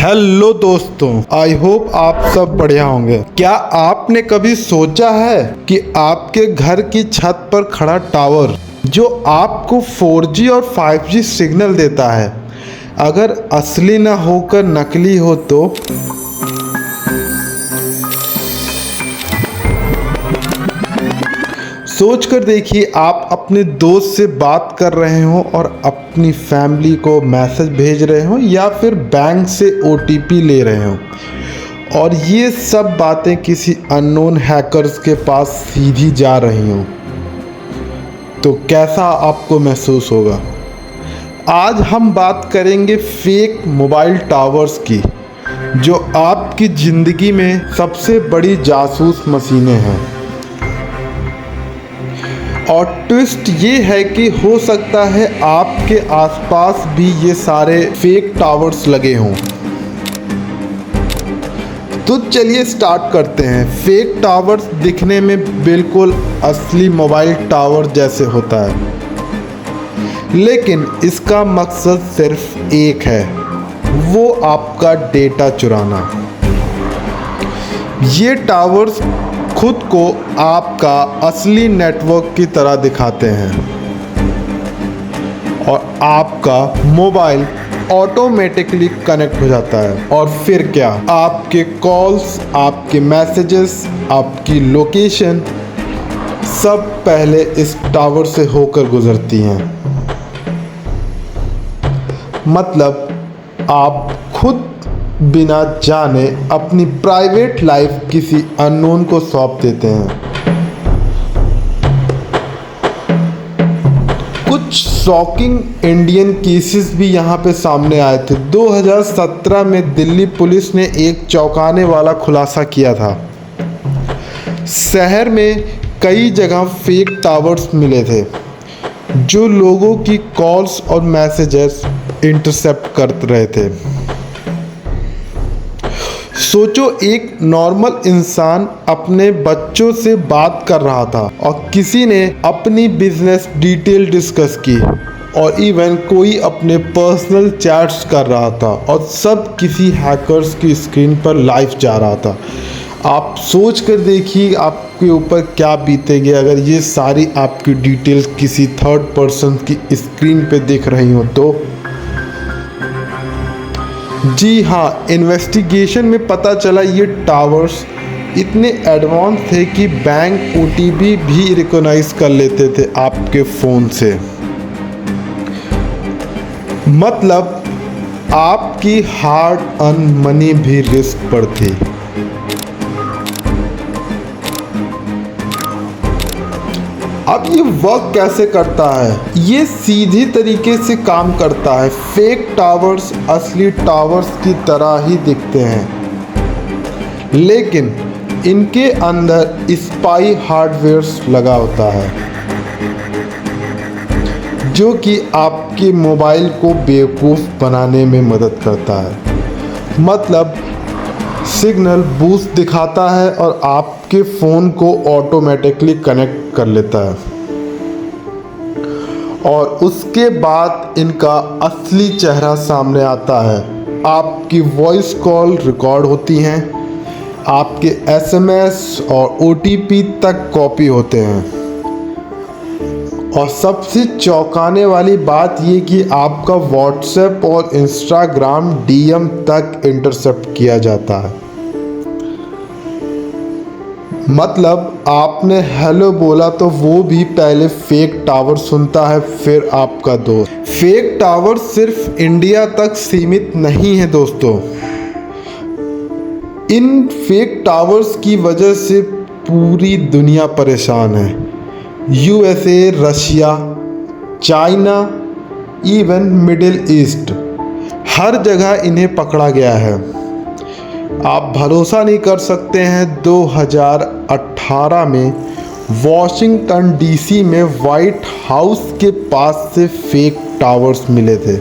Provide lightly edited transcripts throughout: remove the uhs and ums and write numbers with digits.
Hello दोस्तों, I hope आप सब बढ़िया होंगे। क्या आपने कभी सोचा है कि आपके घर की छत पर खड़ा टावर जो आपको 4G और 5G सिग्नल देता है, अगर असली न होकर नकली हो तो? सोच कर देखिए, आप अपने दोस्त से बात कर रहे हो और अपनी फैमिली को मैसेज भेज रहे हो या फिर बैंक से OTP ले रहे हो और ये सब बातें किसी अननोन हैकर्स के पास सीधी जा रही हो, तो कैसा आपको महसूस होगा? आज हम बात करेंगे फेक मोबाइल टावर्स की, जो आपकी ज़िंदगी में सबसे बड़ी जासूस मशीनें हैं। और ट्विस्ट ये है कि हो सकता है आपके आसपास भी ये सारे फेक टावर्स लगे हों। तो चलिए स्टार्ट करते हैं। फेक टावर्स दिखने में बिल्कुल असली मोबाइल टावर जैसे होता है, लेकिन इसका मकसद सिर्फ एक है, वो आपका डेटा चुराना। ये टावर्स खुद को आपका असली नेटवर्क की तरह दिखाते हैं और आपका मोबाइल ऑटोमेटिकली कनेक्ट हो जाता है। और फिर क्या, आपके कॉल्स, आपके मैसेजेस, आपकी लोकेशन सब पहले इस टावर से होकर गुजरती हैं। मतलब आप खुद बिना जाने अपनी प्राइवेट लाइफ किसी अननोन को सौंप देते हैं। कुछ शॉकिंग इंडियन केसेस भी यहाँ पे सामने आए थे। 2017 में दिल्ली पुलिस ने एक चौंकाने वाला खुलासा किया था। शहर में कई जगह फेक टावर्स मिले थे जो लोगों की कॉल्स और मैसेजेस इंटरसेप्ट कर रहे थे। सोचो, एक नॉर्मल इंसान अपने बच्चों से बात कर रहा था और किसी ने अपनी बिजनेस डिटेल डिस्कस की, और इवन कोई अपने पर्सनल चैट्स कर रहा था, और सब किसी हैकर्स की स्क्रीन पर लाइव जा रहा था। आप सोच कर देखिए आपके ऊपर क्या बीतेगी अगर ये सारी आपकी डिटेल्स किसी थर्ड पर्सन की स्क्रीन पे दिख रही हो तो। जी हाँ, इन्वेस्टिगेशन में पता चला ये टावर्स इतने एडवांस थे कि बैंक OTP भी रिकॉग्नाइज कर लेते थे आपके फ़ोन से। मतलब आपकी हार्ड अर्न मनी भी रिस्क पर थी। अब ये वर्क कैसे करता है? ये सीधी तरीके से काम करता है। फेक टावर्स असली टावर्स की तरह ही दिखते हैं, लेकिन इनके अंदर स्पाई हार्डवेयर लगा होता है जो कि आपके मोबाइल को बेवकूफ़ बनाने में मदद करता है। मतलब सिग्नल बूस्ट दिखाता है और आपके फ़ोन को ऑटोमेटिकली कनेक्ट कर लेता है, और उसके बाद इनका असली चेहरा सामने आता है। आपकी वॉइस कॉल रिकॉर्ड होती हैं, आपके SMS और OTP तक कॉपी होते हैं, और सबसे चौंकाने वाली बात ये कि आपका WhatsApp और Instagram DM तक इंटरसेप्ट किया जाता है। मतलब आपने हेलो बोला तो वो भी पहले फेक टावर सुनता है, फिर आपका दोस्त। फेक टावर सिर्फ इंडिया तक सीमित नहीं है दोस्तों। इन फेक टावर्स की वजह से पूरी दुनिया परेशान है। USA, Russia, China, even middle east, हर जगह इन्हें पकड़ा गया है। आप भरोसा नहीं कर सकते हैं, 2018 में वॉशिंगटन DC में व्हाइट हाउस के पास से फेक टावर्स मिले थे।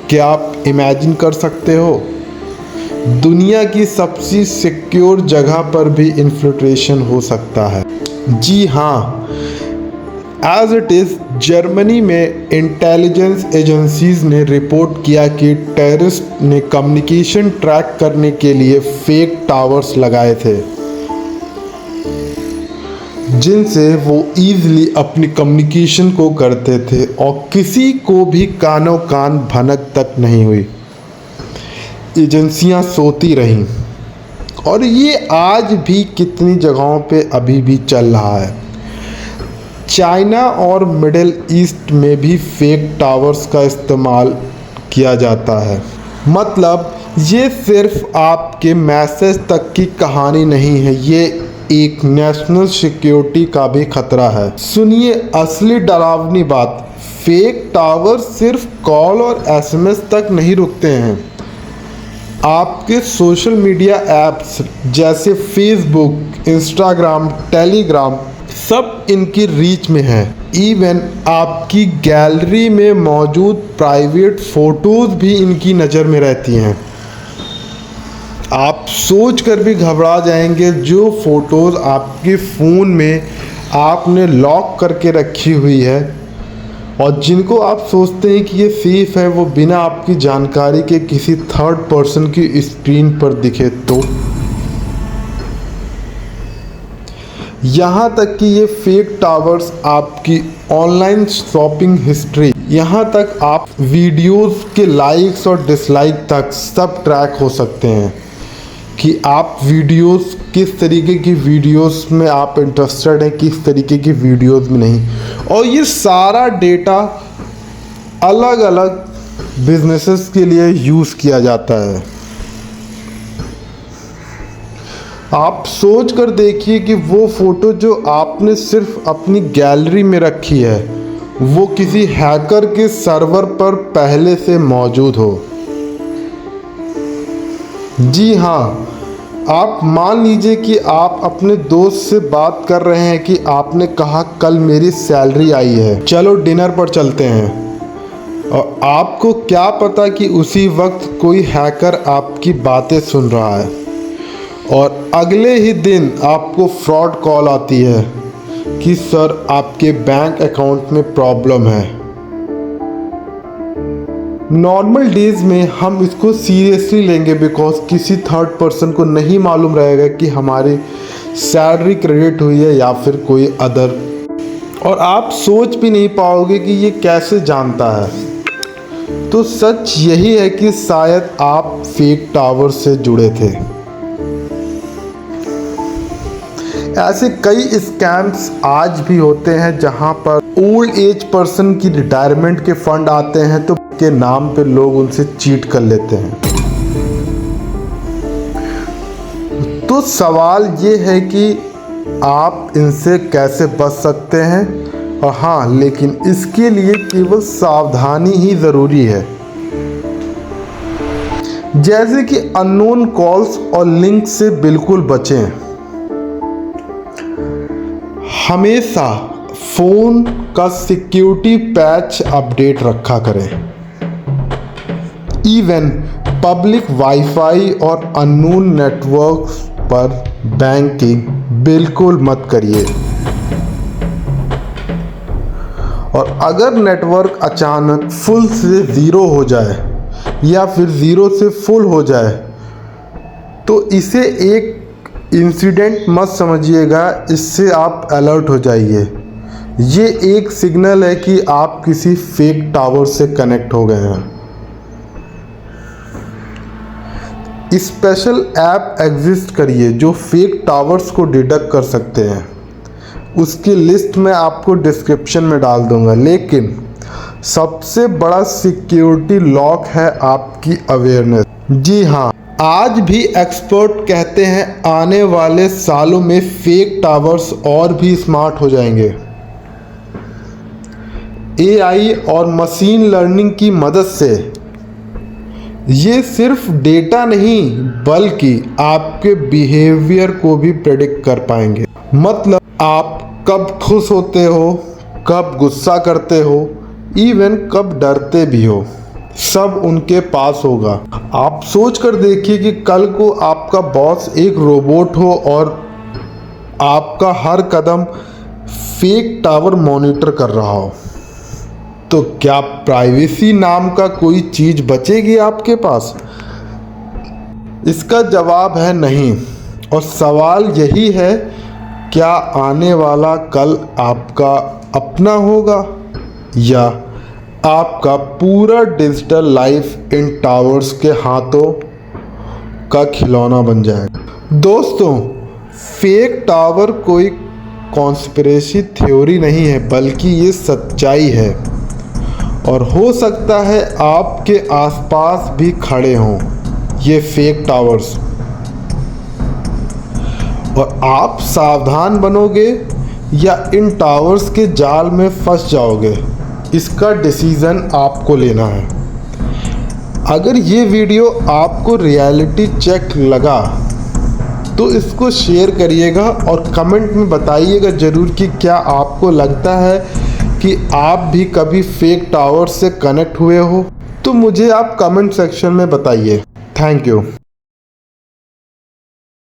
क्या आप इमेजिन कर सकते हो? दुनिया की सबसे सिक्योर जगह पर भी इन्फिल्ट्रेशन हो सकता है। जी हाँ, एज इट इज़ जर्मनी में इंटेलिजेंस एजेंसीज ने रिपोर्ट किया कि टेररिस्ट ने कम्युनिकेशन ट्रैक करने के लिए फेक टावर्स लगाए थे, जिनसे वो ईजिली अपनी कम्युनिकेशन को करते थे और किसी को भी कानों कान भनक तक नहीं हुई। एजेंसियां सोती रहीं और ये आज भी कितनी जगहों पे अभी भी चल रहा है। चाइना और मिडिल ईस्ट में भी फेक टावर्स का इस्तेमाल किया जाता है। मतलब ये सिर्फ आपके मैसेज तक की कहानी नहीं है, ये एक नेशनल सिक्योरिटी का भी खतरा है। सुनिए असली डरावनी बात, फेक टावर सिर्फ कॉल और एसएमएस तक नहीं रुकते हैं। आपके सोशल मीडिया ऐप्स जैसे फेसबुक, इंस्टाग्राम, टेलीग्राम सब इनकी रीच में है। इवन आपकी गैलरी में मौजूद प्राइवेट फ़ोटोज़ भी इनकी नज़र में रहती हैं। आप सोच कर भी घबरा जाएंगे, जो फ़ोटोज़ आपके फ़ोन में आपने लॉक करके रखी हुई है और जिनको आप सोचते हैं कि ये सेफ़ है, वो बिना आपकी जानकारी के किसी थर्ड पर्सन की स्क्रीन पर दिखे तो। यहाँ तक कि ये फेक टावर्स आपकी ऑनलाइन शॉपिंग हिस्ट्री, यहाँ तक आप वीडियोस के लाइक्स और डिसलाइक तक सब ट्रैक हो सकते हैं कि आप वीडियोस किस तरीके की वीडियोस में आप इंटरेस्टेड हैं, किस तरीके की वीडियोस में नहीं। और ये सारा डेटा अलग अलग बिजनेसेस के लिए यूज़ किया जाता है। आप सोच कर देखिए कि वो फ़ोटो जो आपने सिर्फ अपनी गैलरी में रखी है, वो किसी हैकर के सर्वर पर पहले से मौजूद हो। जी हाँ, आप मान लीजिए कि आप अपने दोस्त से बात कर रहे हैं कि आपने कहा कल मेरी सैलरी आई है, चलो डिनर पर चलते हैं। और आपको क्या पता कि उसी वक्त कोई हैकर आपकी बातें सुन रहा है और अगले ही दिन आपको फ्रॉड कॉल आती है कि सर आपके बैंक अकाउंट में प्रॉब्लम है। नॉर्मल डेज में हम इसको सीरियसली लेंगे बिकॉज किसी थर्ड पर्सन को नहीं मालूम रहेगा कि हमारी सैलरी क्रेडिट हुई है या फिर कोई अदर, और आप सोच भी नहीं पाओगे कि ये कैसे जानता है। तो सच यही है कि शायद आप फेक टावर से जुड़े थे। ऐसे कई स्कैम्स आज भी होते हैं जहां पर ओल्ड एज पर्सन की रिटायरमेंट के फंड आते हैं तो के नाम पे लोग उनसे चीट कर लेते हैं। तो सवाल ये है कि आप इनसे कैसे बच सकते हैं। और हाँ, लेकिन इसके लिए केवल सावधानी ही ज़रूरी है। जैसे कि अननोन कॉल्स और लिंक से बिल्कुल बचें। हमेशा फ़ोन का सिक्योरिटी पैच अपडेट रखा करें। इवन पब्लिक वाईफाई और अननोन नेटवर्क्स पर बैंकिंग बिल्कुल मत करिए। और अगर नेटवर्क अचानक फुल से ज़ीरो हो जाए या फिर ज़ीरो से फुल हो जाए तो इसे एक इंसिडेंट मत समझिएगा, इससे आप अलर्ट हो जाइए। ये एक सिग्नल है कि आप किसी फेक टावर से कनेक्ट हो गए हैं। स्पेशल ऐप एग्जिस्ट करिए जो फेक टावर्स को डिटेक्ट कर सकते हैं। उसकी लिस्ट मैं आपको डिस्क्रिप्शन में डाल दूंगा। लेकिन सबसे बड़ा सिक्योरिटी लॉक है आपकी अवेयरनेस। जी हाँ, आज भी एक्सपर्ट कहते हैं आने वाले सालों में फेक टावर्स और भी स्मार्ट हो जाएंगे। एआई और मशीन लर्निंग की मदद से ये सिर्फ डेटा नहीं बल्कि आपके बिहेवियर को भी प्रेडिक्ट कर पाएंगे। मतलब आप कब खुश होते हो, कब गुस्सा करते हो, इवन कब डरते भी हो, सब उनके पास होगा। आप सोच कर देखिए कि कल को आपका बॉस एक रोबोट हो और आपका हर कदम फेक टावर मॉनिटर कर रहा हो, तो क्या प्राइवेसी नाम का कोई चीज़ बचेगी आपके पास? इसका जवाब है नहीं। और सवाल यही है, क्या आने वाला कल आपका अपना होगा या आपका पूरा डिजिटल लाइफ इन टावर्स के हाथों का खिलौना बन जाएगा? दोस्तों, फेक टावर कोई कॉन्स्पिरेसी थ्योरी नहीं है, बल्कि ये सच्चाई है। और हो सकता है आपके आसपास भी खड़े हों ये फेक टावर्स, और आप सावधान बनोगे या इन टावर्स के जाल में फंस जाओगे, इसका डिसीज़न आपको लेना है। अगर ये वीडियो आपको रियलिटी चेक लगा तो इसको शेयर करिएगा और कमेंट में बताइएगा ज़रूर कि क्या आपको लगता है कि आप भी कभी फेक टावर से कनेक्ट हुए हो। तो मुझे आप कमेंट सेक्शन में बताइए। Thank you.